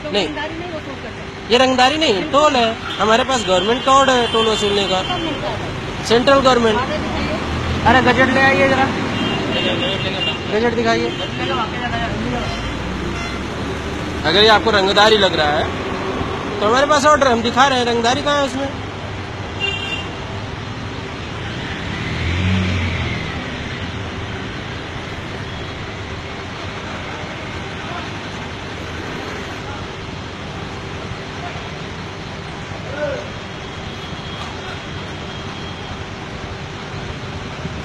नहीं, ये रंगदारी नहीं, टोल है। हमारे पास गवर्नमेंट कोड है टोल वसूलने का, सेंट्रल गवर्नमेंट। अरे गजट ले आइए जरा, गजट दिखाइए। अगर ये आपको रंगदारी लग रहा है तो हमारे पास ऑर्डर, हम दिखा रहे हैं। रंगदारी कहाँ है उसमें?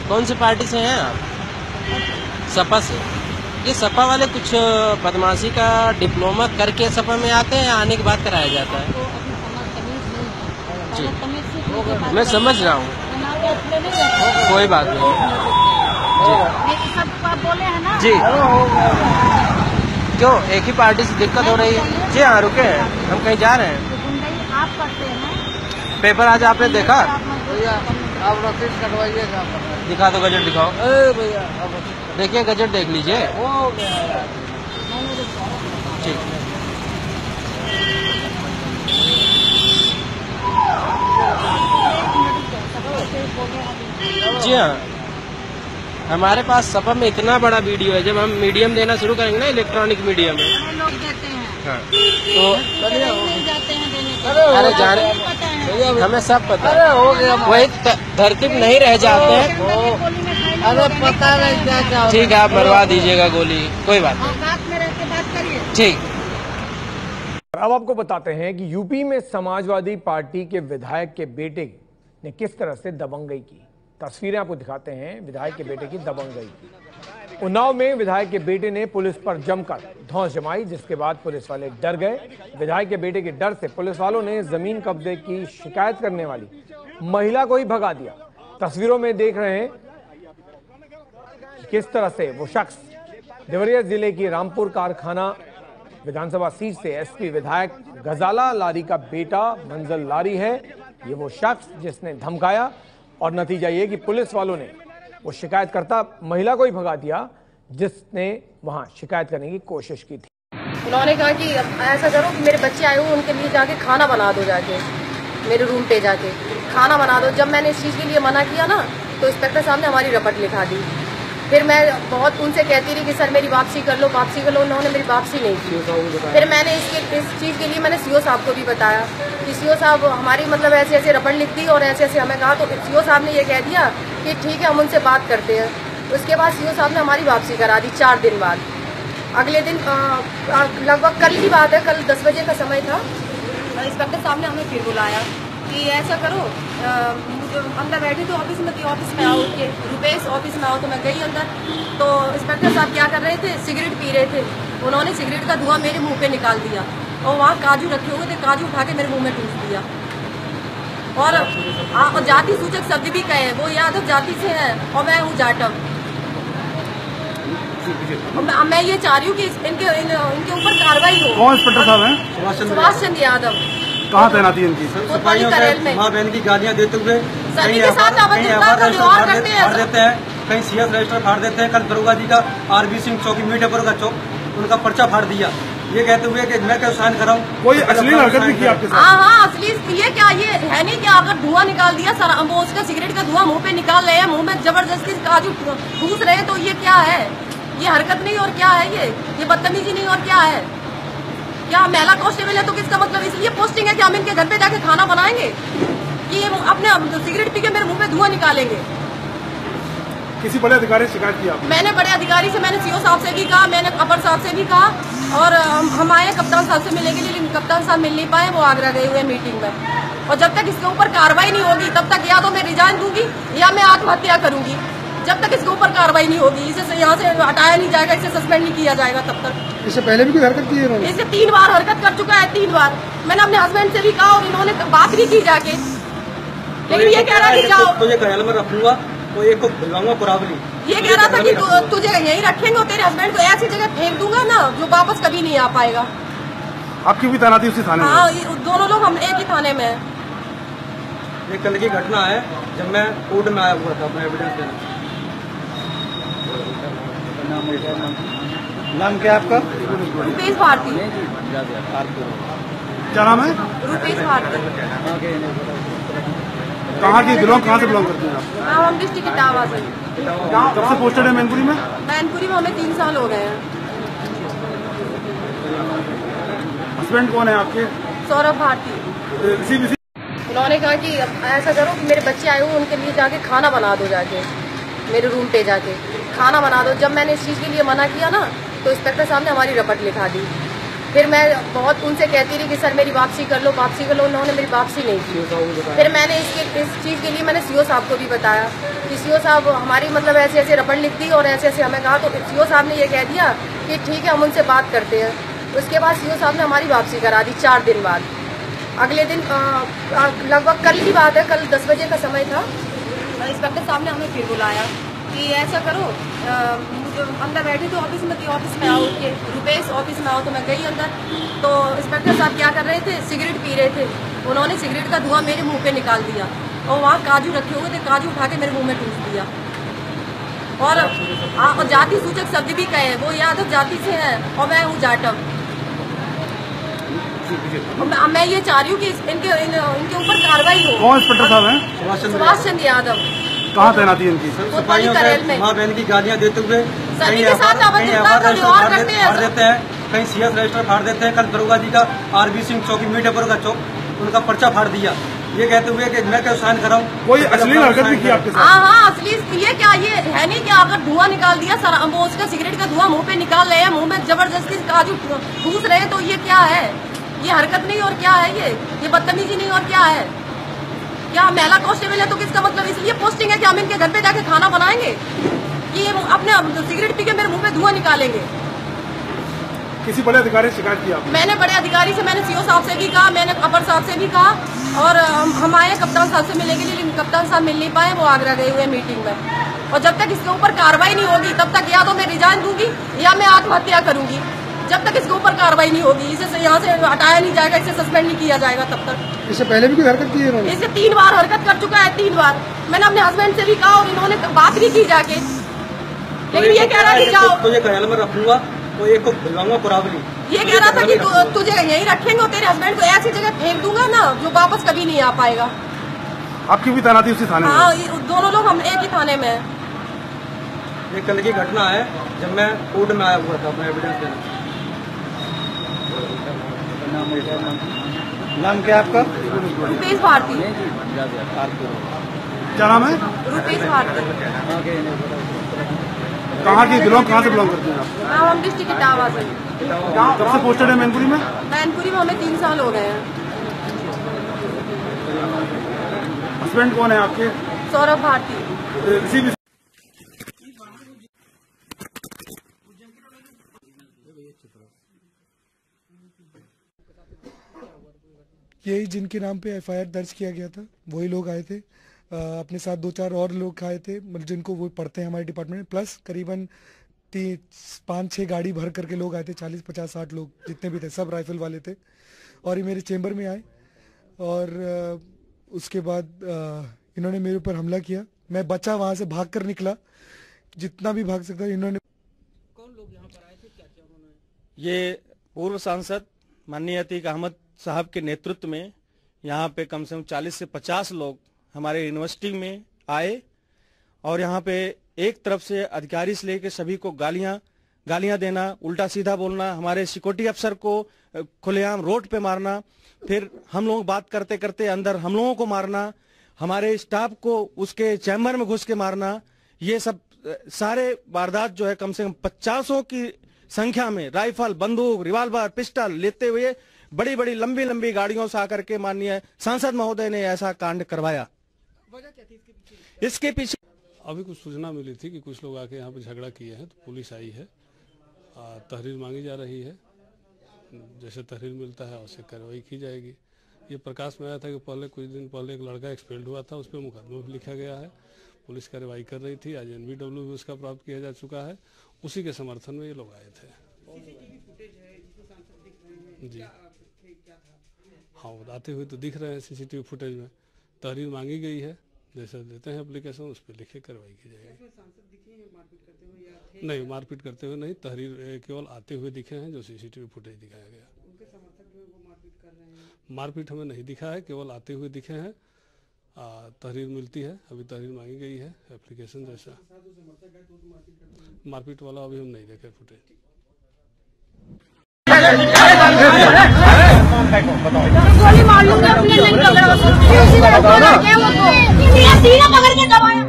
कौन सी पार्टी से हैं आप? सपा से। ये सपा वाले कुछ बदमाशी का डिप्लोमा करके सपा में आते हैं, आने के बाद कराया जाता है? जी, मैं समझ रहा हूँ, कोई बात नहीं जी। जी, क्यों एक ही पार्टी से दिक्कत हो रही है? जी हाँ, रुके हैं, हम कहीं जा रहे हैं। आप करते हैं पेपर आज आपने देखा? आप रसीद कटवाइएगा, दिखा दो, गजट दिखाओ। भैया देखिए, गजट देख लीजिए। हो गया। ठीक, जी हाँ, हमारे पास सपा में इतना बड़ा वीडियो है। जब हम मीडियम देना शुरू करेंगे ना, इलेक्ट्रॉनिक मीडियम में, लोग देते हैं, हाँ, तो जाते हैं। अरे जाने, हमें सब पता है। हो गया, वही धरतीप नहीं रह जाते हैं। अरे पता नहीं क्या। ठीक है, आप मरवा दीजिएगा गोली, कोई बात नहीं। बात में रह के बात करिए। ठीक। अब आपको बताते हैं कि यूपी में समाजवादी पार्टी के विधायक के बेटे ने किस तरह से दबंगई की। तस्वीरें आपको दिखाते हैं विधायक के बेटे की दबंगई की। उन्नाव में विधायक के बेटे ने पुलिस पर जमकर धौंस जमाई, जिसके बाद पुलिस वाले डर गए। विधायक के बेटे के डर से पुलिस वालों ने जमीन कब्जे की शिकायत करने वाली महिला को ही भगा दिया। तस्वीरों में देख रहे हैं किस तरह से वो शख्स देवरिया जिले की रामपुर कारखाना विधानसभा सीट से एसपी विधायक गजाला लारी का बेटा मंजल लारी है। ये वो शख्स जिसने धमकाया और नतीजा ये कि पुलिस वालों ने वो शिकायतकर्ता महिला को ही भगा दिया जिसने वहां शिकायत करने की कोशिश की थी। उन्होंने कहा कि ऐसा करो कि मेरे बच्चे आए हुए उनके लिए जाके खाना बना दो, जाके मेरे रूम पे जाके खाना बना दो। जब मैंने इस चीज़ के लिए मना किया ना, तो इंस्पेक्टर साहब ने हमारी रपट लिखा दी। फिर मैं बहुत उनसे कहती रही कि सर मेरी वापसी कर लो, वापसी कर लो। उन्होंने मेरी वापसी नहीं की। फिर मैंने इस चीज़ के लिए मैंने सीओ साहब को भी बताया कि सीओ साहब हमारी मतलब ऐसे ऐसे रपट लिख दी और ऐसे ऐसे हमें कहा। तो सीओ साहब ने ये कह दिया कि ठीक है, हम उनसे बात करते हैं। उसके बाद सीओ साहब ने हमारी वापसी करा दी 4 दिन बाद। अगले दिन लगभग कल की बात है, कल 10 बजे का समय था। इंस्पेक्टर साहब ने हमें फिर बुलाया कि ऐसा करो, अंदर बैठी तो ऑफिस में थी, ऑफिस में आओ के रुपेश ऑफिस में आओ। तो मैं गई अंदर, तो इंस्पेक्टर साहब क्या कर रहे थे, सिगरेट पी रहे थे। उन्होंने सिगरेट का धुआं मेरे मुंह पे निकाल दिया और वहाँ काजू रखे हुए थे, काजू उठा के मेरे मुंह में ठूस दिया। और जाति सूचक शब्द भी कहे, वो यादव जाति से है और मैं हूँ जाटव। मैं ये चाह रही हूँ कि इनके ऊपर कार्रवाई हो। कौन इंस्पेक्टर साहब हैं? सुभाष चंद्र यादव। कहाँ तैनाती इनकी? बहन की गालियाँ देते हुए सभी के साथ व्यवहार करते हैं, कहीं सीएस रजिस्टर फाड़ देते हैं। कल दरोगा जी का आरबी सिंह चौकी मीठापुर का चौक, उनका पर्चा फाड़ दिया, ये कहते हुए कि मैं क्या साइन कराऊं। कोई अश्लील हरकत भी की आपके साथ? हाँ, अश्लील ये क्या, ये है नहीं क्या? अगर धुआं निकाल दिया सर, वो उसका सिगरेट का धुआं मुंह पे निकाल रहे हैं, मुंह में जबरदस्ती काजू ठूस रहे हैं, तो ये क्या है? ये हरकत नहीं और क्या है? ये बदतमीजी नहीं और क्या है? क्या महिला कांस्टेबल है तो किसका मतलब इसलिए पोस्टिंग है कि हम इनके घर पे जाके खाना बनाएंगे कि ये अपने सिगरेट पी के मेरे मुंह पे धुआं निकालेंगे? किसी बड़े अधिकारी से शिकायत की आपने? मैंने बड़े अधिकारी से, मैंने सीओ साहब से भी कहा, मैंने अपर साहब से भी कहा और हम आए कप्तान साहब से मिलने के लिए, लेकिन कप्तान साहब मिल नहीं पाए, वो आगरा गए हुए मीटिंग में। और जब तक इसके ऊपर कार्रवाई नहीं होगी तब तक या तो मैं रिजाइन दूंगी या मैं आत्महत्या करूंगी। जब तक इसके ऊपर कार्रवाई नहीं होगी, इसे यहाँ से हटाया नहीं जाएगा, इसे सस्पेंड नहीं किया जाएगा तब तक। इससे पहले भी कोई हरकत की है? इससे 3 बार हरकत कर चुका है, 3 बार। मैंने अपने हस्बैंड से भी कहा और इन्होंने बात भी की जाके, लेकिन ये कह रहा है कि जाओ, तुझे ख्याल में रखूंगा तो एक को भिजवाऊंगा कुरावली। ये कह रहा था कि तुझे यहीं रखेंगे और तेरे हस्बैंड को ऐसी जगह फेंक दूंगा ना जो वापस कभी नहीं आ पाएगा। आपकी भी तैनाती उसी थाने में? हाँ, दोनों लोग हम एक ही थाने में हैं। ये कल की घटना है जब मैं कोर्ट में आया हुआ था अपना एविडेंस देने। नाम क्या है आपका? रुपेश भारती। क्या नाम है? रुपेश भारती। कहाँ की बिलोंग, कहाँ से बिलोंग करते हैं आप? हम डिस्ट्रिक्ट इटावा से। कब से पोस्टेड है मैनपुरी में? मैनपुरी में हमें 3 साल हो गए हैं। हस्बैंड कौन है आपके? सौरभ भारती। इसी उन्होंने कहा कि ऐसा करो कि मेरे बच्चे आए हुए उनके लिए जाके खाना बना दो, जाके मेरे रूम पे जाके खाना बना दो। जब मैंने इस चीज़ के लिए मना किया ना तो इंस्पेक्टर साहब ने हमारी रपट लिखा दी। फिर मैं बहुत उनसे कहती रही कि सर मेरी वापसी कर लो, वापसी कर लो। उन्होंने मेरी वापसी नहीं की। फिर मैंने इस चीज़ के लिए मैंने सीओ साहब को भी बताया कि सीओ साहब हमारी मतलब ऐसे ऐसे रपट लिख दी और ऐसे ऐसे हमें कहा। तो सीओ साहब ने ये कह दिया कि ठीक है हम उनसे बात करते हैं। उसके बाद सीओ साहब ने हमारी वापसी करा दी 4 दिन बाद। अगले दिन लगभग कल की बात है, कल 10 बजे का समय था। इंस्पेक्टर साहब ने हमें फिर बुलाया कि ऐसा करो, अंदर बैठे थे ऑफिस में, ऑफिस में आओ के रुपेश ऑफिस में आओ। तो मैं गई अंदर, तो इंस्पेक्टर साहब क्या कर रहे थे, सिगरेट पी रहे थे। उन्होंने सिगरेट का धुआं मेरे मुंह पे निकाल दिया और वहाँ काजू रखे हुए थे, काजू उठा के मेरे मुंह में ठूस दिया। और जाति सूचक शब्द भी कहे, वो यादव जाति से है और मैं हूँ जाटव। मैं ये चाह रही हूँ कि इनके ऊपर कार्रवाई हो। कौन इंस्पेक्टर साहब हैं? सुभाष चंद्र यादव। कहाँ तैनाती है इनकी? सिपाहियों से माँ बहन की गालियाँ देते हुए सभी के साथ फाड़ देते हैं, कहीं CS रजिस्टर फाड़ देते हैं। कल दरोगा जी का RB सिंह चौकी मीठापुर का चौक, उनका पर्चा फाड़ दिया, ये कहते हुए कि मैं क्या साइन कराऊं। कोई अश्लील हरकत भी की आपके साथ? हाँ असली। ये क्या, ये है नहीं क्या, अगर धुआं निकाल दिया सर, वो उसका सिगरेट का धुआं मुंह पे निकाल रहे हैं, मुंह में जबरदस्ती काजू ठूस रहे हैं, तो ये क्या है? ये हरकत नहीं और क्या है? ये बदतमीजी नहीं और क्या है? क्या महिला कांस्टेबल है तो किसका मतलब इसलिए पोस्टिंग है कि हम इनके घर पे जाके खाना बनाएंगे कि ये अपने सिगरेट पी के मेरे मुंह पे धुआं निकालेंगे? किसी बड़े अधिकारी से शिकायत की आपने? मैंने बड़े अधिकारी से, मैंने सीओ साहब से भी कहा, मैंने अपर साहब से भी कहा और हम आए कप्तान साहब से मिलने के लिए, लेकिन कप्तान साहब मिल नहीं पाए, वो आगरा गए हुए मीटिंग में। और जब तक इसके ऊपर कार्रवाई नहीं होगी तब तक या तो मैं रिजाइन दूंगी या मैं आत्महत्या करूंगी। जब तक इसके ऊपर कार्रवाई नहीं होगी, इसे यहाँ से हटाया नहीं जाएगा, इसे सस्पेंड नहीं किया जाएगा तब तक। इससे पहले भी कोई हरकत की है इन्होंने? इसे 3 बार हरकत कर चुका है, 3 बार। मैंने अपने हस्बैंड से भी कहा और इन्होंने बात भी की जाके, लेकिन ये कह रहा है कि जाओ तुझे ख्याल में रखूंगा, तो एक को भिजवाऊंगा कुरावली। ये कह रहा था कि तुझे यहीं रखेंगे और तेरे हस्बैंड को ऐसी जगह फेंक दूंगा ना जो वापस कभी नहीं आ पाएगा। आपकी भी तैनाती उसी थाने में? हाँ, दोनों लोग हम एक ही थाने में हैं। ये कल की घटना है जब मैं कोर्ट में आया हुआ था अपना एविडेंस देने। नाम क्या है आपका? रुपेश भारती। क्या नाम है? रुपेश भारती। कहाँ की बिलोंग, कहाँ से बिलोंग करते हैं आप? हम डिस्ट्रिक्ट इटावा से। कब से पोस्टेड है मैनपुरी में? मैनपुरी में हमें 3 साल हो गए हैं। हस्बैंड कौन है आपके? सौरभ भारती। इसी यही जिनके नाम पे FIR दर्ज किया गया था वही लोग आए थे। अपने साथ 2-4 और लोग आए थे, मतलब जिनको वो पढ़ते हैं हमारे डिपार्टमेंट में, प्लस करीबन 5-6 गाड़ी भर करके लोग आए थे। 40, 50, 60 लोग जितने भी थे, सब राइफल वाले थे। और ये मेरे चेंबर में आए और उसके बाद इन्होंने मेरे ऊपर हमला किया। मैं बचा, वहाँ से भाग कर निकला, जितना भी भाग सकता। इन्होंने, कौन लोग यहाँ पर आए थे, क्या क्या उन्होंने? ये पूर्व सांसद माननीय अतीक अहमद साहब के नेतृत्व में यहाँ पे कम से कम 40 से 50 लोग हमारे यूनिवर्सिटी में आए और यहाँ पे एक तरफ से अधिकारी से लेकर सभी को गालियां देना, उल्टा सीधा बोलना, हमारे सिक्योरिटी अफसर को खुलेआम रोड पे मारना, फिर हम लोग बात करते करते अंदर हम लोगों को मारना, हमारे स्टाफ को उसके चैम्बर में घुस के मारना। ये सब सारे वारदात जो है कम से कम 50 की संख्या में राइफल, बंदूक, रिवाल्वर, पिस्टल लेते हुए बड़ी बड़ी लंबी लंबी गाड़ियों से आकर के माननीय सांसद महोदय ने ऐसा कांड करवाया। वजह क्या थी इसके पीछे? इसके पीछे अभी कुछ सूचना मिली थी कि कुछ लोग आके यहाँ पे झगड़ा किए हैं, तो पुलिस आई है, तहरीर मांगी जा रही है। जैसे तहरीर मिलता है उससे कार्रवाई की जाएगी। ये प्रकाश में आया था कि पहले कुछ दिन पहले एक लड़का एक्सपेल्ड हुआ था, उस पर मुकदमा भी लिखा गया है, पुलिस कार्रवाई कर रही थी। आज NBW भी उसका प्राप्त किया जा चुका है। उसी के समर्थन में ये लोग आए थे। जी हाँ, आते हुए तो दिख रहे हैं CCTV फुटेज में। तहरीर मांगी गई है, जैसा देते हैं एप्लीकेशन उस पर लिखे कार्रवाई की जाएगी। नहीं, मारपीट करते हुए नहीं, तहरीर केवल आते हुए दिखे हैं जो सीसीटीवी फुटेज दिखाया गया। उनके समर्थक जो वो मारपीट कर रहे हैं? मारपीट हमें नहीं दिखा है, केवल आते हुए दिखे हैं। तहरीर मिलती है, अभी तहरीर मांगी गई है एप्लीकेशन जैसा। मारपीट वाला अभी हम नहीं देखे फुटेज। गोली मार लूंगा अपने नहीं पकड़ा पकड़ के दबाया।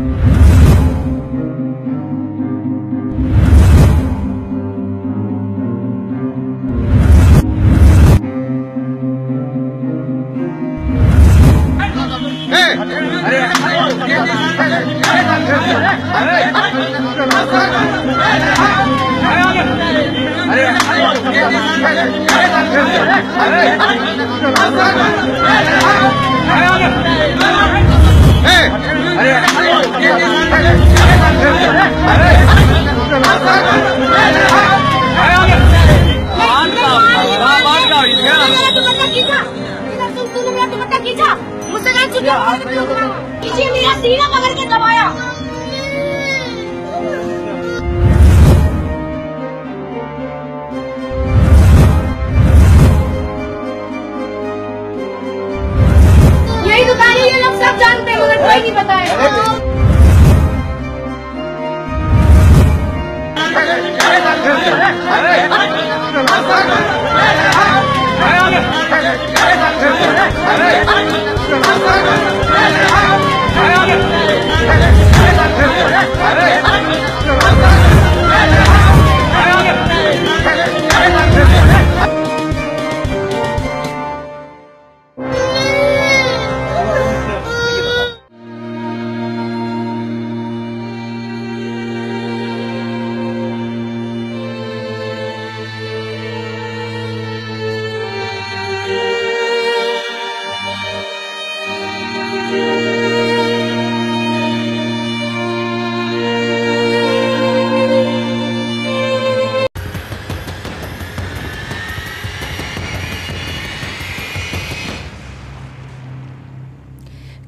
मुझसे मेरा सीना पकड़ के दबाया। यही दुकान है, ये लोग सब जानते हैं मगर कोई नहीं बताया।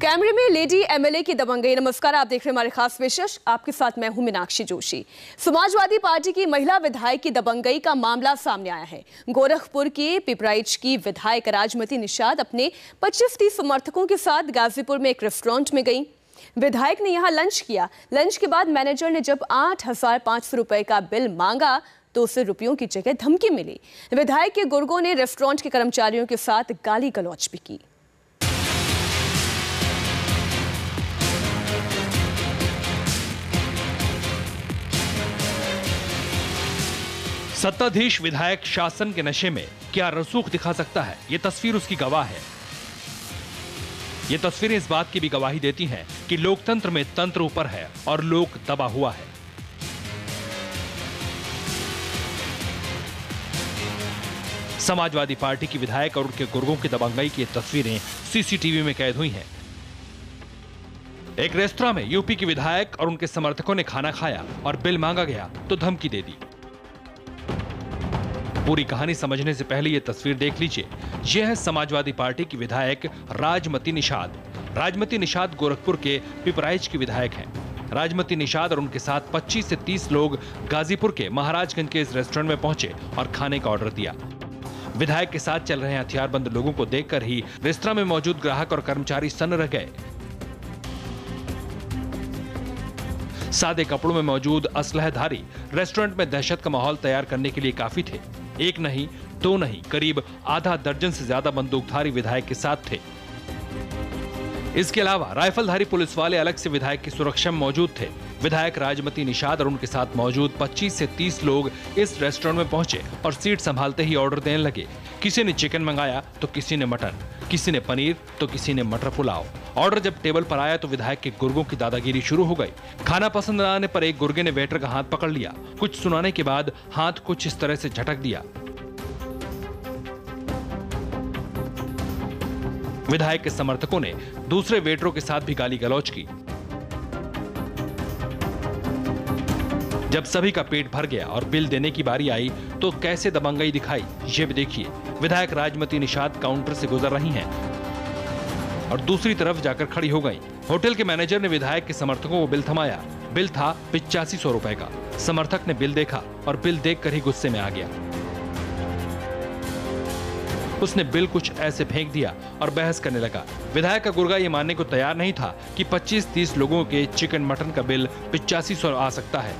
कैमरे में लेडी एमएलए की दबंगई। नमस्कार, आप देख रहे हैं हमारे खास विशेष। आपके साथ मैं हूं मीनाक्षी जोशी। समाजवादी पार्टी की महिला विधायक की दबंगई का मामला सामने आया है। गोरखपुर के पिपराइच की विधायक राजमती निषाद अपने 25-30 समर्थकों के साथ गाजीपुर में एक रेस्टोरेंट में गई। विधायक ने यहां लंच किया। लंच के बाद मैनेजर ने जब 8,500 रुपए का बिल मांगा तो उसे रुपयों की जगह धमकी मिली। विधायक के गुर्गों ने रेस्टोरेंट के कर्मचारियों के साथ गाली गलौज भी की। सत्ताधीश विधायक शासन के नशे में क्या रसूख दिखा सकता है, ये तस्वीर उसकी गवाह है। ये तस्वीरें इस बात की भी गवाही देती हैं कि लोकतंत्र में तंत्र ऊपर है और लोक दबा हुआ है। समाजवादी पार्टी की विधायक और उनके गुर्गों की दबंगई की तस्वीरें सीसीटीवी में कैद हुई हैं। एक रेस्तरां में यूपी की विधायक और उनके समर्थकों ने खाना खाया और बिल मांगा गया तो धमकी दे दी। पूरी कहानी समझने से पहले यह तस्वीर देख लीजिए। यह है समाजवादी पार्टी की विधायक राजमती निषाद। राजमती निषाद गोरखपुर के पिपराइच की विधायक हैं। राजमती निषाद और उनके साथ 25 से 30 लोग गाजीपुर के महाराजगंज के इस रेस्टोरेंट में पहुंचे और खाने का ऑर्डर दिया। विधायक के साथ चल रहे हथियारबंद लोगों को देखकर ही रेस्तरां में मौजूद ग्राहक और कर्मचारी सन्न रह गए। सादे कपड़ों में मौजूद असलहधारी रेस्टोरेंट में दहशत का माहौल तैयार करने के लिए काफी थे। एक नहीं, दो नहीं, करीब आधा दर्जन से ज्यादा बंदूकधारी विधायक के साथ थे। इसके अलावा राइफलधारी पुलिस वाले अलग से विधायक की सुरक्षा में मौजूद थे। विधायक राजमती निषाद और उनके साथ मौजूद 25 से 30 लोग इस रेस्टोरेंट में पहुंचे और सीट संभालते ही ऑर्डर देने लगे। किसी ने चिकन मंगाया तो किसी ने मटन, किसी ने पनीर तो किसी ने मटर पुलाव। ऑर्डर जब टेबल पर आया तो विधायक के गुर्गों की दादागिरी शुरू हो गई। खाना पसंद न आने पर एक गुर्गे ने वेटर का हाथ पकड़ लिया। कुछ सुनाने के बाद हाथ कुछ इस तरह से झटक दिया। विधायक के समर्थकों ने दूसरे वेटरों के साथ भी गाली गलौज की। जब सभी का पेट भर गया और बिल देने की बारी आई तो कैसे दबंगई दिखाई, ये भी देखिए। विधायक राजमती निषाद काउंटर से गुजर रही हैं। और दूसरी तरफ जाकर खड़ी हो गई। होटल के मैनेजर ने विधायक के समर्थकों को बिल थमाया। बिल था 8500 रुपए का। समर्थक ने बिल देखा और बिल देखकर ही गुस्से में आ गया। उसने बिल कुछ ऐसे फेंक दिया और बहस करने लगा। विधायक का गुर्गा ये मानने को तैयार नहीं था कि 25-30 लोगों के चिकन मटन का बिल 8500 आ सकता है।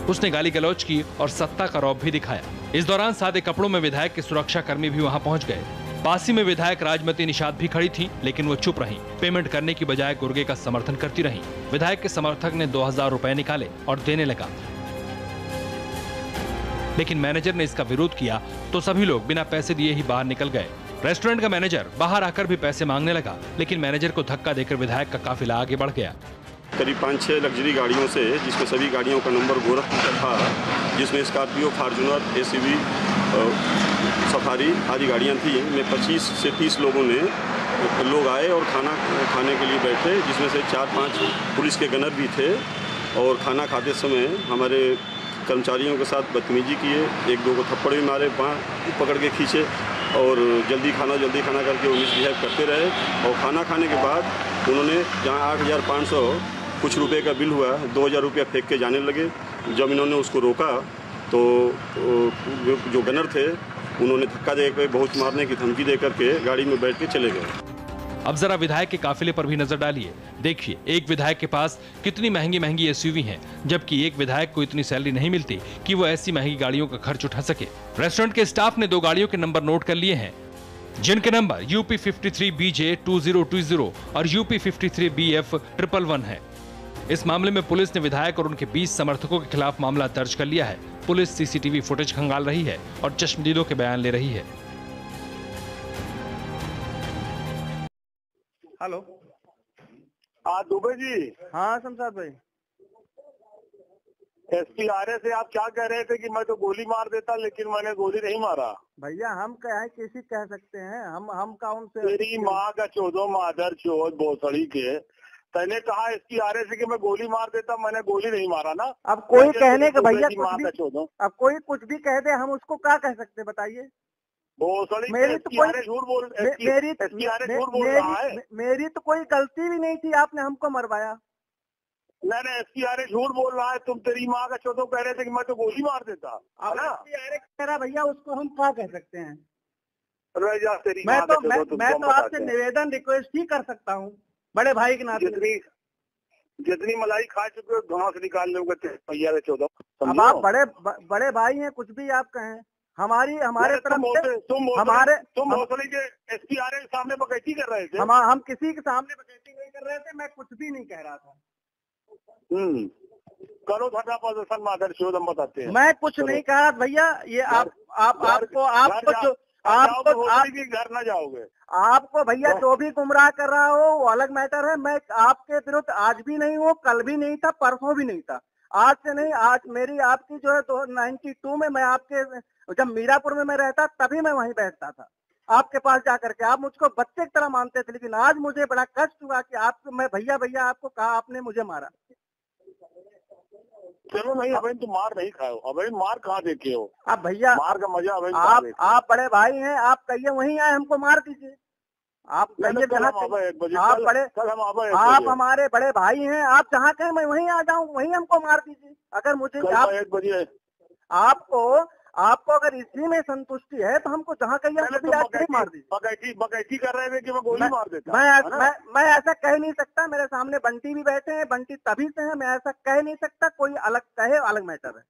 उसने गाली गलौज की और सत्ता का रौब भी दिखाया। इस दौरान सादे कपड़ों में विधायक के सुरक्षा कर्मी भी वहां पहुंच गए। पास ही में विधायक राजमती निषाद भी खड़ी थी, लेकिन वो चुप रहीं। पेमेंट करने की बजाय गुर्गे का समर्थन करती रहीं। विधायक के समर्थक ने 2000 रुपए निकाले और देने लगा, लेकिन मैनेजर ने इसका विरोध किया तो सभी लोग बिना पैसे दिए ही बाहर निकल गए। रेस्टोरेंट का मैनेजर बाहर आकर भी पैसे मांगने लगा, लेकिन मैनेजर को धक्का देकर विधायक का काफिला आगे बढ़ गया। करीब 5-6 लग्जरी गाड़ियों से, जिसमें सभी गाड़ियों का नंबर गोरखपुर का था, जिसमें स्कॉर्पियो, फॉर्च्यूनर, एसीवी, सफारी आदि गाड़ियां थी, में 25 से 30 लोग आए और खाना खाने के लिए बैठे, जिसमें से 4-5 पुलिस के गनर भी थे और खाना खाते समय हमारे कर्मचारियों के साथ बदतमीजी किए, 1-2 को थप्पड़ भी मारे, पकड़ के खींचे और जल्दी खाना करके वो मिसबिहेव करते रहे। और खाना खाने के बाद उन्होंने जहाँ 8500 कुछ रुपए का बिल हुआ, 2000 रुपया फेंक के जाने लगे। जब इन्होंने उसको रोका तो जो गनर थे उन्होंने धक्का देकर, बहुत मारने की धमकी दे करके गाड़ी में बैठ के चले गए। अब जरा विधायक के काफिले पर भी नजर डालिए। देखिए, एक विधायक के पास कितनी महंगी एसयूवी हैं, जबकि एक विधायक को इतनी सैलरी नहीं मिलती कि वो ऐसी महंगी गाड़ियों का खर्च उठा सके। रेस्टोरेंट के स्टाफ ने 2 गाड़ियों के नंबर नोट कर लिए हैं, जिनके नंबर UP 53BJ 2020 और UP 53BF 111 है। इस मामले में पुलिस ने विधायक और उनके 20 समर्थकों के खिलाफ मामला दर्ज कर लिया है। पुलिस CCTV फुटेज खंगाल रही है और चश्मदीदों के बयान ले रही है। हेलो, दुबे जी। हाँ शमशाद भाई। SP आर्य से आप क्या कह रहे थे कि मैं तो गोली मार देता, लेकिन मैंने गोली नहीं मारा। भैया हम कैसे कह सकते हैं, हम कौन से? तेरी माँ का चौदो मादर चौथ भोसड़ी के, तैने कहा SP आर्य से कि मैं गोली मार देता, मैंने गोली नहीं मारा ना। अब कोई कहने का भैया अब कोई कुछ भी कह दे, हम उसको क्या कह सकते बताइए? मेरी तो कोई गलती भी नहीं थी, आपने हमको मरवाया। नहीं, SP आर्य झूठ बोल रहा है। तुम तेरी माँ का चौदो कह रहे थे कि मैं तो गोली मार देता। SP आर्य कह रहा भैया, उसको हम क्या कह सकते हैं? मैं तो आपसे निवेदन रिक्वेस्ट ही कर सकता हूँ बड़े भाई के नाते। जितनी मलाई खा चुके हो घाव से निकाल लोगे भैया 14। अब आप बड़े भाई हैं, कुछ भी आप कहें। हमारे तरफ से तुम भोसड़ी के SP आर्य के सामने बकैती कर रहे थे। हम किसी के सामने बकैती नहीं कर रहे थे, मैं कुछ भी नहीं कह रहा था। करो धरना प्रदर्शन मादर चौथ, हम बताते हैं। मैं कुछ नहीं कहा भैया, ये आपको घर न जाओगे। आपको भैया जो भी गुमराह कर रहा हो वो अलग मैटर है। मैं आपके विरुद्ध आज भी नहीं हूँ, कल भी नहीं था, परसों भी नहीं था, आज से नहीं। आज मेरी आपकी जो है 92 में मैं आपके, जब मीरापुर में मैं रहता तभी मैं वहीं बैठता था आपके पास जाकर के। आप मुझको बच्चे की तरह मानते थे, लेकिन आज मुझे बड़ा कष्ट हुआ कि आपको मैं भैया आपको कहा, आपने मुझे मारा। चलो नहीं, अबे तुम मार नहीं खाओ, अबे मार कहाँ देखे हो? अब भैया मार का मजा अबे आप बड़े भाई हैं, आप कहिए वहीं आए हमको मार दीजिए। आप आप हमारे बड़े भाई हैं, आप जहाँ कहें मैं वहीं आ जाऊँ, वहीं हमको मार दीजिए। अगर मुझे आपको अगर इसी में संतुष्टि है तो हमको जहाँ कहिए मार दीजिए। बकैती कर रहे थे कि मैं गोली मार देता। मैं ऐसा कह नहीं सकता। मेरे सामने बंटी भी बैठे हैं, बंटी तभी से है, मैं ऐसा कह नहीं सकता। कोई अलग कहे, अलग मैटर है।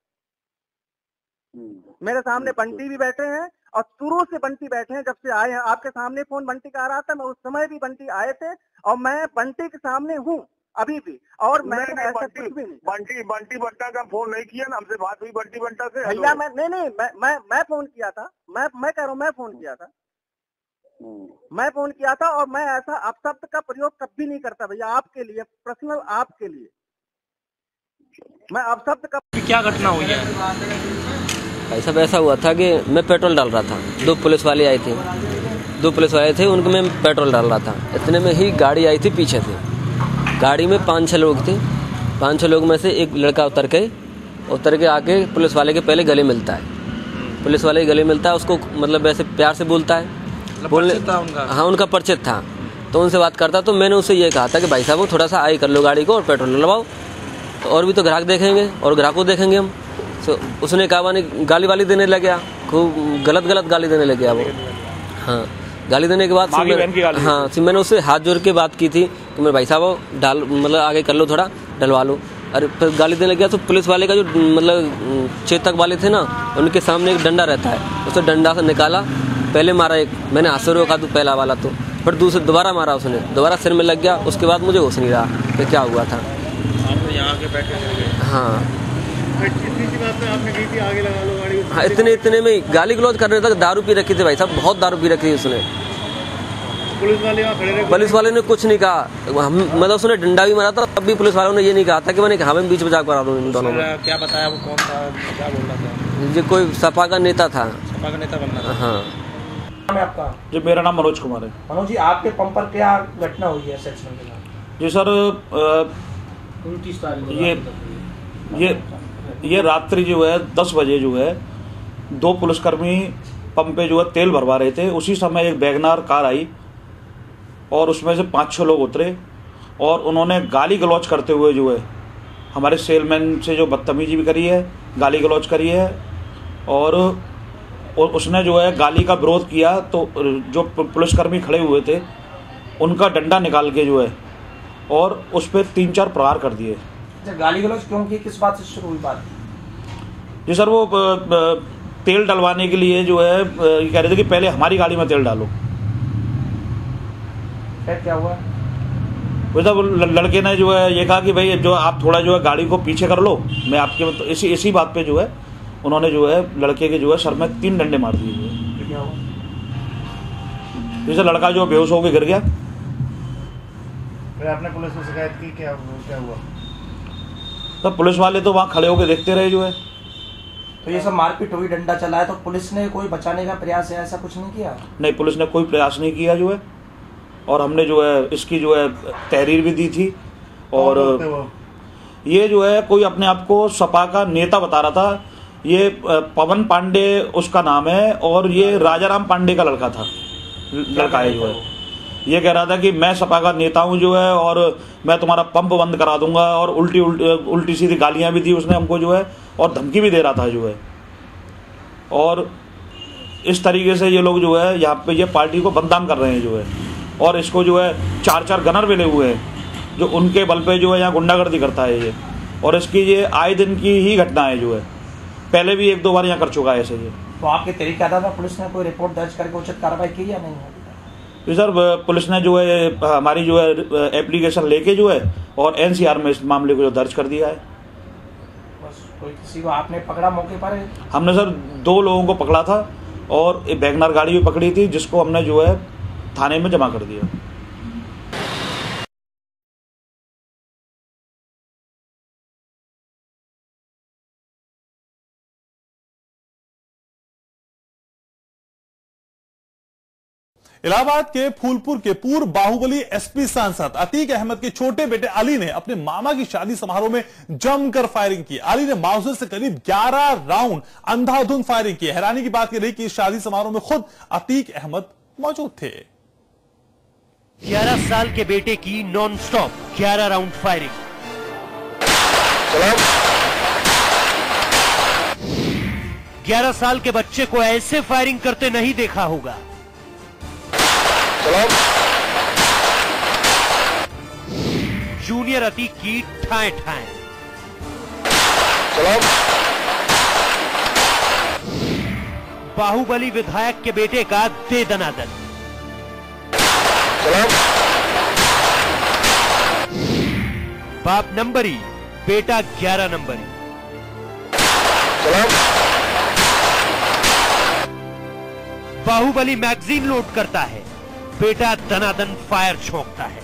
मेरे सामने बंटी भी बैठे हैं और शुरू से बंटी बैठे हैं, जब से आए हैं। आपके सामने फोन बंटी का आ रहा था, मैं उस समय भी बंटी आए थे और मैं बंटी के सामने हूँ अभी भी। और मैं ऐसा कुछ भी नहीं। बंटी बंटा का फोन नहीं किया ना, हमसे बात हुई बंटी बंटा से भैया? मैं फोन किया था। मैं कह रहा हूँ, मैं फोन किया था। मैं फोन किया था और मैं ऐसा अपशब्द का प्रयोग कभी नहीं करता भैया। आपके लिए पर्सनल, आपके लिए मैं अपशब्द का। क्या घटना हुई है? ऐसा हुआ था कि मैं पेट्रोल डाल रहा था, 2 पुलिस वाले आए थे, 2 पुलिस वाले थे, उनको मैं पेट्रोल डाल रहा था। इतने में ही गाड़ी आई थी पीछे से। गाड़ी में 5-6 लोग थे। 5-6 लोग में से एक लड़का उतर के आके पुलिस वाले के पहले गले मिलता है। पुलिस वाले के गले मिलता है, उसको मतलब ऐसे प्यार से बोलता है। बोलने हाँ उनका परिचित था, तो उनसे बात करता। तो मैंने उससे ये कहा था कि भाई साहब वो थोड़ा सा आई कर लो गाड़ी को और पेट्रोल डलवाओ, तो और भी तो ग्राहक देखेंगे और ग्राहकों देखेंगे हम। तो उसने कहा मैंने गाली वाली देने लग गया, खूब गलत गाली देने लग गया वो। हाँ गाली देने के बाद फिर मैंने उससे हाथ जोड़ के बात की थी कि मेरे भाई साहब डाल मतलब आगे कर लो, थोड़ा डलवा लो। अरे फिर गाली देने लग गया। तो पुलिस वाले का जो मतलब चेतक वाले थे ना, उनके सामने एक डंडा रहता है, उससे डंडा से निकाला, पहले मारा एक, मैंने हाथ से रोका तो पहला वाला, तो फिर दूसरे दोबारा मारा उसने, दोबारा सिर में लग गया। उसके बाद मुझे होश नहीं रहा कि क्या हुआ था। यहाँ के बैठे हाँ इतनी सी बात में आपने कही थी आगे लगा लो गाड़ी। हाँ इतने में गाली गलौज करने तक दारू पी रखी थी भाई साहब, बहुत दारू पी रखी थी उसने। पुलिस वाले वहाँ खड़े रहे? पुलिस वाले ने कुछ नहीं कहा, हम मतलब उसने डंडा भी मारा था, तब भी पुलिस वालों ने ये नहीं कहा था कि मैंने कहा मैं बीच बचा करा दूं इन दोनों में। क्या बताया वो कौन था, क्या बोल रहा था? ये कोई सपा का नेता था। सपा का नेता बनना था। हाँ आपका? जी मेरा नाम मनोज कुमार है। मनोज जी आपके पंप पर क्या घटना हुई है सेक्शन के साथ? जी सर 29 तारीख ये रात्रि जो है 10 बजे जो है 2 पुलिसकर्मी पंप पे जो है तेल भरवा रहे थे। उसी समय एक वैगनार कार आई और उसमें से 5-6 लोग उतरे और उन्होंने गाली गलौज करते हुए जो है हमारे सेलमैन से जो बदतमीजी भी करी है, गाली गलौज करी है और उसने जो है गाली का विरोध किया। तो जो पुलिसकर्मी खड़े हुए थे उनका डंडा निकाल के जो है और उस पर 3-4 प्रहार कर दिए। गाली गलौज क्यों की, किस बात से शुरू हुई बात? जी सर वो तेल डलवाने के लिए जो है ये कह रहे थे कि पहले हमारी गाड़ी में तेल डालो। फिर क्या हुआ? वैसा लड़के ने जो है ये कहा कि भाई जो आप थोड़ा जो है गाड़ी को पीछे कर लो, मैं आपके मतलब इसी बात पे जो है उन्होंने जो है लड़के के जो है सर में 3 डंडे मार दिए। क्या हुआ? जैसे लड़का जो बेहोश होकर गिर गया। फिर आपने पुलिस को शिकायत की, क्या हुआ? तो पुलिस वाले तो वहाँ खड़े होकर देखते रहे जो है। तो ये सब मारपीट हुई, डंडा चला है, तो पुलिस ने कोई बचाने का प्रयास या ऐसा कुछ नहीं किया? नहीं, पुलिस ने कोई प्रयास नहीं किया जो है। और हमने जो है इसकी जो है तहरीर भी दी थी। और ये जो है कोई अपने आप को सपा का नेता बता रहा था। ये पवन पांडे उसका नाम है और ये राजाराम पांडे का लड़का है जो है। ये कह रहा था कि मैं सपा का नेता हूँ जो है और मैं तुम्हारा पंप बंद करा दूंगा और उल्टी सीधी गालियां भी दी उसने हमको जो है और धमकी भी दे रहा था जो है। और इस तरीके से ये लोग जो है यहाँ पे ये पार्टी को बदनाम कर रहे हैं जो है। और इसको जो है 4 गनर मिले हुए हैं जो उनके बल पे जो है यहाँ गुंडागर्दी करता है ये। और इसकी ये आए दिन की ही घटना है जो है, पहले भी 1-2 बार यहाँ कर चुका है ऐसे ये। तो आपके तरीके आधार पर पुलिस ने कोई रिपोर्ट दर्ज करके उचित कार्रवाई की या नहीं? जी सर पुलिस ने जो है हमारी जो है एप्लीकेशन लेके जो है और NCR में इस मामले को जो दर्ज कर दिया है। बस कोई किसी को आपने पकड़ा मौके पर? हमने सर 2 लोगों को पकड़ा था और एक वैगनार गाड़ी भी पकड़ी थी जिसको हमने जो है थाने में जमा कर दिया। इलाहाबाद के फूलपुर के पूर्व बाहुबली एसपी सांसद अतीक अहमद के छोटे बेटे अली ने अपने मामा की शादी समारोह में जमकर फायरिंग की। अली ने माउजर से करीब 11 राउंड अंधाधुंध फायरिंग की। हैरानी की बात यह रही कि इस शादी समारोह में खुद अतीक अहमद मौजूद थे। 11 साल के बेटे की नॉन स्टॉप 11 राउंड फायरिंग। 11 साल के बच्चे को ऐसे फायरिंग करते नहीं देखा होगा। जूनियर अतीक की ठाए ठाए। बाहुबली विधायक के बेटे का दे दनादन। बाप नंबरी, बेटा 11 नंबरी। बाहुबली मैगजीन लोड करता है, बेटा दनादन फायर छोंकता है।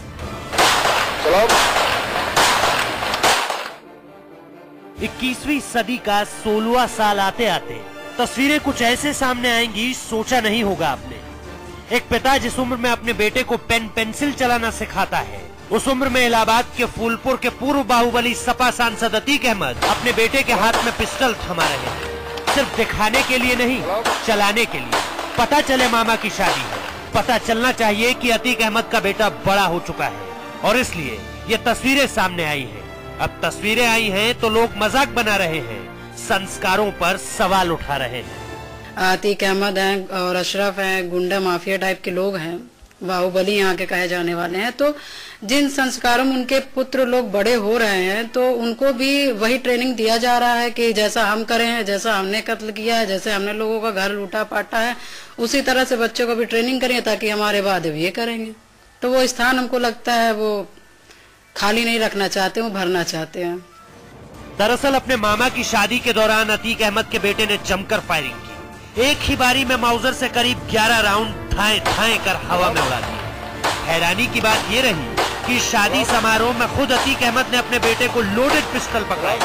21वीं सदी का 16वां साल आते आते तस्वीरें कुछ ऐसे सामने आएंगी, सोचा नहीं होगा आपने। एक पिता जिस उम्र में अपने बेटे को पेन पेंसिल चलाना सिखाता है, उस उम्र में इलाहाबाद के फूलपुर के पूर्व बाहुबली सपा सांसद अतीक अहमद अपने बेटे के हाथ में पिस्टल थमा रहे हैं। सिर्फ दिखाने के लिए नहीं, चलाने के लिए। पता चले मामा की शादी है, पता चलना चाहिए कि अतीक अहमद का बेटा बड़ा हो चुका है और इसलिए ये तस्वीरें सामने आई हैं। अब तस्वीरें आई हैं तो लोग मजाक बना रहे हैं, संस्कारों पर सवाल उठा रहे हैं। अतीक अहमद हैं और अशरफ हैं, गुंडा माफिया टाइप के लोग हैं, बाहुबली यहाँ के कहे जाने वाले हैं। तो जिन संस्कारों में उनके पुत्र लोग बड़े हो रहे हैं तो उनको भी वही ट्रेनिंग दिया जा रहा है कि जैसा हम करे हैं, जैसा हमने कत्ल किया है, जैसे हमने लोगों का घर लूटा पाटा है, उसी तरह से बच्चों को भी ट्रेनिंग करें ताकि हमारे बाद भी ये करेंगे। तो वो स्थान हमको लगता है वो खाली नहीं रखना चाहते, वो भरना चाहते हैं। दरअसल अपने मामा की शादी के दौरान अतीक अहमद के बेटे ने जमकर फायरिंग की। एक ही बारी में माउजर से करीब 11 राउंड धाए धाए कर हवा में उड़ा दिए। हैरानी की बात ये रही कि शादी समारोह में खुद अतीक अहमद ने अपने बेटे को लोडेड पिस्टल पकड़ाई।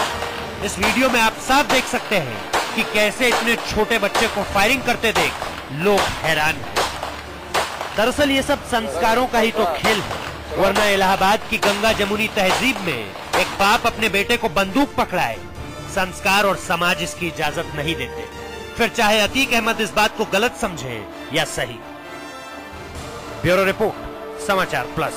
इस वीडियो में आप साफ देख सकते हैं कि कैसे इतने छोटे बच्चे को फायरिंग करते देख लोग हैरान हैं। दरअसल ये सब संस्कारों का ही तो खेल है, वरना इलाहाबाद की गंगा जमुनी तहजीब में एक बाप अपने बेटे को बंदूक पकड़ाए, संस्कार और समाज इसकी इजाजत नहीं देते, फिर चाहे अतीक अहमद इस बात को गलत समझे या सही। ब्यूरो रिपोर्ट, समाचार प्लस।